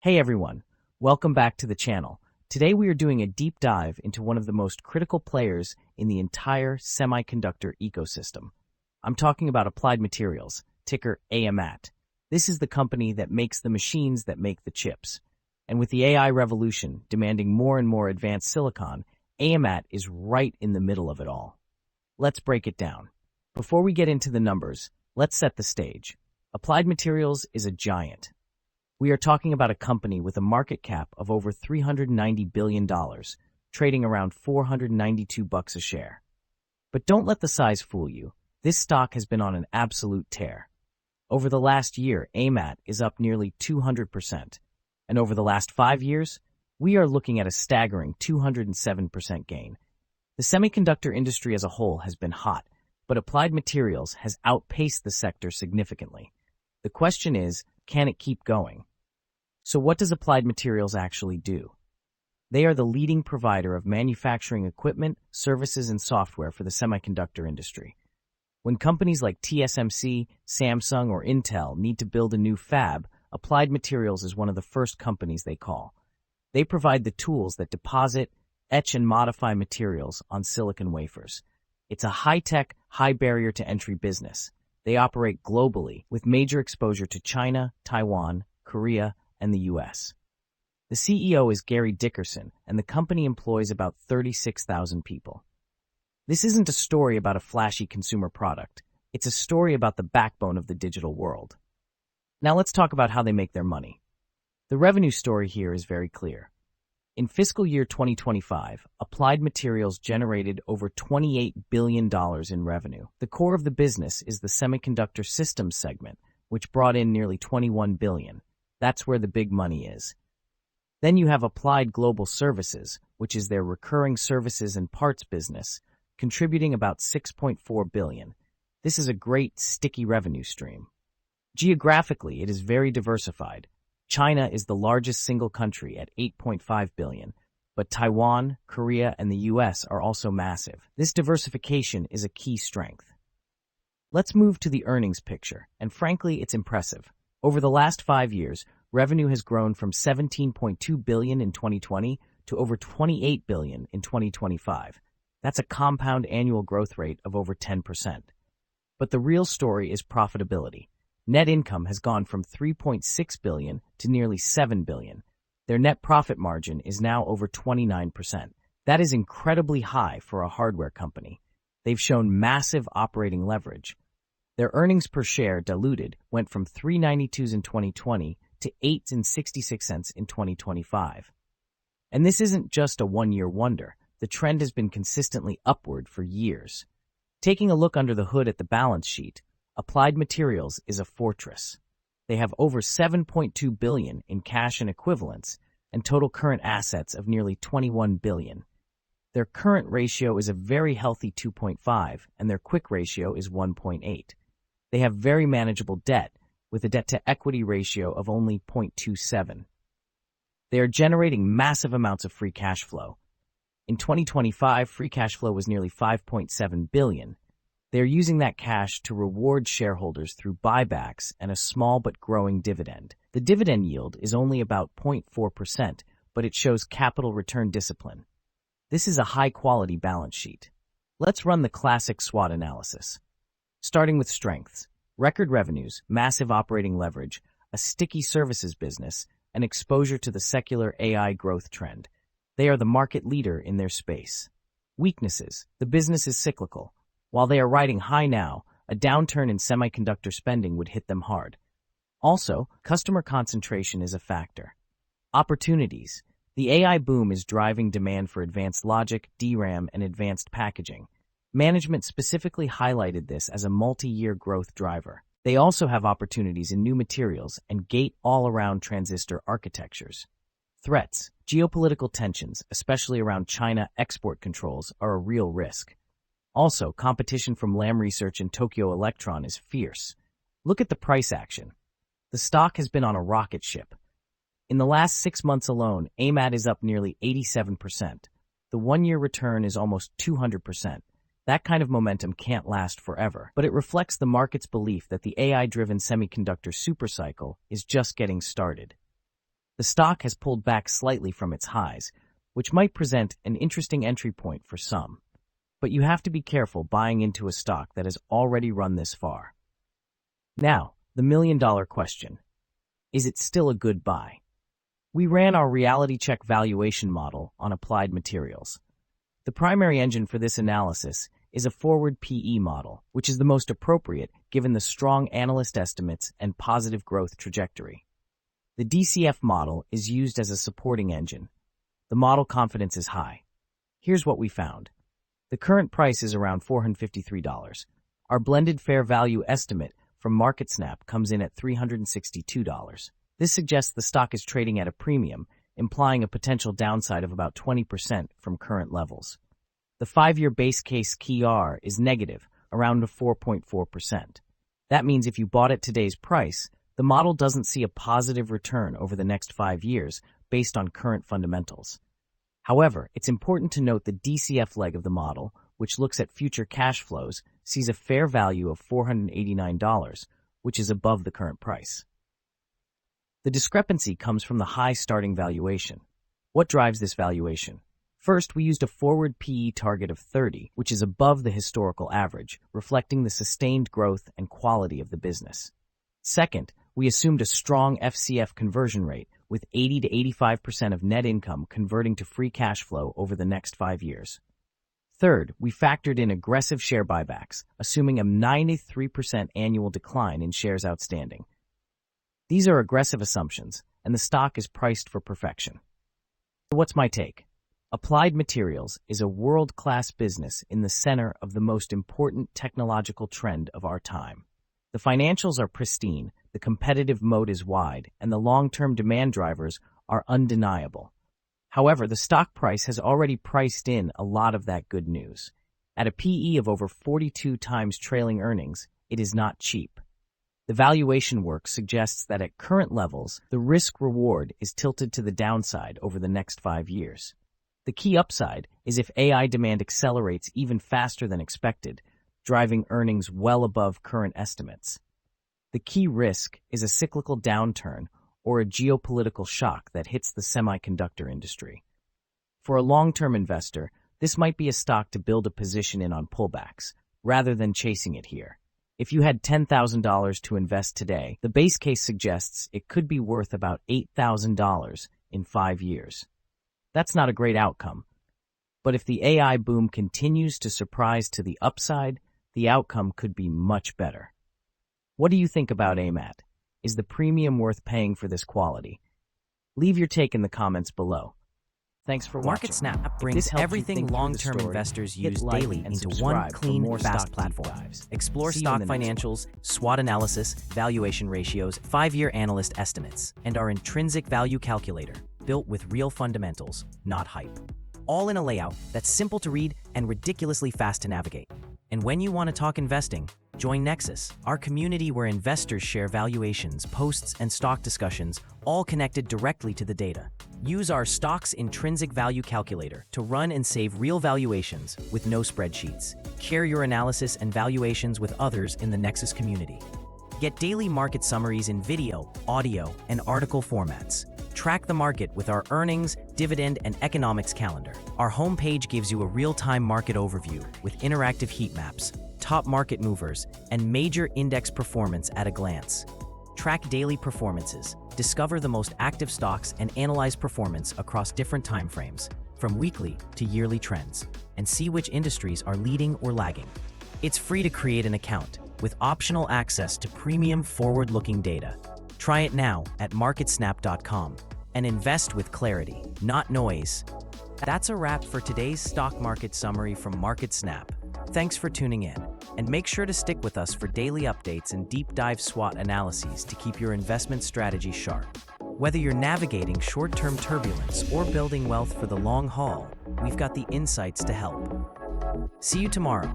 Hey everyone, welcome back to the channel. Today we are doing a deep dive into one of the most critical players in the entire semiconductor ecosystem. I'm talking about Applied Materials, ticker AMAT. This is the company that makes the machines that make the chips. And with the AI revolution demanding more and more advanced silicon, AMAT is right in the middle of it all. Let's break it down. Before we get into the numbers, let's set the stage. Applied Materials is a giant. We are talking about a company with a market cap of over $390 billion, trading around $492 a share. But don't let the size fool you. This stock has been on an absolute tear. Over the last year, AMAT is up nearly 200%. And over the last 5 years, we are looking at a staggering 207% gain. The semiconductor industry as a whole has been hot, but Applied Materials has outpaced the sector significantly. The question is, can it keep going? So what does Applied Materials actually do? They are the leading provider of manufacturing equipment, services, and software for the semiconductor industry. When companies like TSMC, Samsung, or Intel need to build a new fab, Applied Materials is one of the first companies they call. They provide the tools that deposit, etch, and modify materials on silicon wafers. It's a high-tech, high-barrier-to-entry business. They operate globally, with major exposure to China, Taiwan, Korea, and the U.S. The CEO is Gary Dickerson, and the company employs about 36,000 people. This isn't a story about a flashy consumer product. It's a story about the backbone of the digital world. Now let's talk about how they make their money. The revenue story here is very clear. In fiscal year 2025, Applied Materials generated over $28 billion in revenue. The core of the business is the semiconductor systems segment, which brought in nearly $21 billion. That's where the big money is. Then you have Applied Global Services, which is their recurring services and parts business, contributing about $6.4 billion. This is a great, sticky revenue stream. Geographically, it is very diversified. China is the largest single country at $8.5 billion, but Taiwan, Korea, and the U.S. are also massive. This diversification is a key strength. Let's move to the earnings picture, and frankly, it's impressive. Over the last 5 years, revenue has grown from $17.2 billion in 2020 to over $28 billion in 2025. That's a compound annual growth rate of over 10%. But the real story is profitability. Net income has gone from $3.6 billion to nearly $7 billion. Their net profit margin is now over 29%. That is incredibly high for a hardware company. They've shown massive operating leverage. Their earnings per share diluted went from $3.92 in 2020 to $8.66 in 2025. And this isn't just a one-year wonder. The trend has been consistently upward for years. Taking a look under the hood at the balance sheet, Applied Materials is a fortress. They have over $7.2 billion in cash and equivalents and total current assets of nearly $21 billion. Their current ratio is a very healthy 2.5, and their quick ratio is 1.8. They have very manageable debt, with a debt-to-equity ratio of only 0.27. They are generating massive amounts of free cash flow. In 2025, free cash flow was nearly $5.7 billion. They are using that cash to reward shareholders through buybacks and a small but growing dividend. The dividend yield is only about 0.4%, but it shows capital return discipline. This is a high-quality balance sheet. Let's run the classic SWOT analysis. Starting with strengths: record revenues, massive operating leverage, a sticky services business, and exposure to the secular AI growth trend. They are the market leader in their space. Weaknesses: the business is cyclical. While they are riding high now, a downturn in semiconductor spending would hit them hard. Also, customer concentration is a factor. Opportunities: the AI boom is driving demand for advanced logic, DRAM, and advanced packaging. Management specifically highlighted this as a multi-year growth driver. They also have opportunities in new materials and gate-all-around transistor architectures. Threats: geopolitical tensions, especially around China export controls, are a real risk. Also, competition from Lam Research and Tokyo Electron is fierce. Look at the price action. The stock has been on a rocket ship. In the last 6 months alone, AMAT is up nearly 87%. The one-year return is almost 200%. That kind of momentum can't last forever, but it reflects the market's belief that the AI-driven semiconductor supercycle is just getting started. The stock has pulled back slightly from its highs, which might present an interesting entry point for some. But you have to be careful buying into a stock that has already run this far. Now, the million-dollar question. Is it still a good buy? We ran our reality check valuation model on Applied Materials. The primary engine for this analysis is a forward PE model, which is the most appropriate given the strong analyst estimates and positive growth trajectory. The DCF model is used as a supporting engine. The model confidence is high. Here's what we found. The current price is around $453. Our blended fair value estimate from MarketSnap comes in at $362. This suggests the stock is trading at a premium, implying a potential downside of about 20% from current levels. The 5-year base case KR is negative, around 4.4%. That means if you bought at today's price, the model doesn't see a positive return over the next 5 years based on current fundamentals. However, it's important to note the DCF leg of the model, which looks at future cash flows, sees a fair value of $489, which is above the current price. The discrepancy comes from the high starting valuation. What drives this valuation? First, we used a forward PE target of 30, which is above the historical average, reflecting the sustained growth and quality of the business. Second, we assumed a strong FCF conversion rate, with 80 to 85% of net income converting to free cash flow over the next 5 years. Third, we factored in aggressive share buybacks, assuming a 93% annual decline in shares outstanding. These are aggressive assumptions, and the stock is priced for perfection. So what's my take? Applied Materials is a world-class business in the center of the most important technological trend of our time. The financials are pristine, the competitive moat is wide, and the long-term demand drivers are undeniable. However, the stock price has already priced in a lot of that good news. At a PE of over 42 times trailing earnings, it is not cheap. The valuation work suggests that at current levels, the risk-reward is tilted to the downside over the next 5 years. The key upside is if AI demand accelerates even faster than expected, driving earnings well above current estimates. The key risk is a cyclical downturn or a geopolitical shock that hits the semiconductor industry. For a long-term investor, this might be a stock to build a position in on pullbacks, rather than chasing it here. If you had $10,000 to invest today, the base case suggests it could be worth about $8,000 in 5 years. That's not a great outcome. But if the AI boom continues to surprise to the upside, the outcome could be much better. What do you think about AMAT? Is the premium worth paying for this quality? Leave your take in the comments below. Thanks for watching. MarketSnap brings everything long-term investors use daily into one clean, fast platform. Explore stock financials, SWOT analysis, valuation ratios, 5-year analyst estimates, and our intrinsic value calculator, built with real fundamentals, not hype. All in a layout that's simple to read and ridiculously fast to navigate. And when you want to talk investing, join Nexus, our community where investors share valuations, posts, and stock discussions, all connected directly to the data. Use our Stock's Intrinsic Value Calculator to run and save real valuations with no spreadsheets. Share your analysis and valuations with others in the Nexus community. Get daily market summaries in video, audio, and article formats. Track the market with our earnings, dividend, and economics calendar. Our homepage gives you a real-time market overview with interactive heat maps, top market movers, and major index performance at a glance. Track daily performances, discover the most active stocks, and analyze performance across different timeframes, from weekly to yearly trends, and see which industries are leading or lagging. It's free to create an account, with optional access to premium forward-looking data. Try it now at MarketSnap.com and invest with clarity, not noise. That's a wrap for today's stock market summary from MarketSnap. Thanks for tuning in, and make sure to stick with us for daily updates and deep dive SWOT analyses to keep your investment strategy sharp. Whether you're navigating short-term turbulence or building wealth for the long haul, we've got the insights to help. See you tomorrow.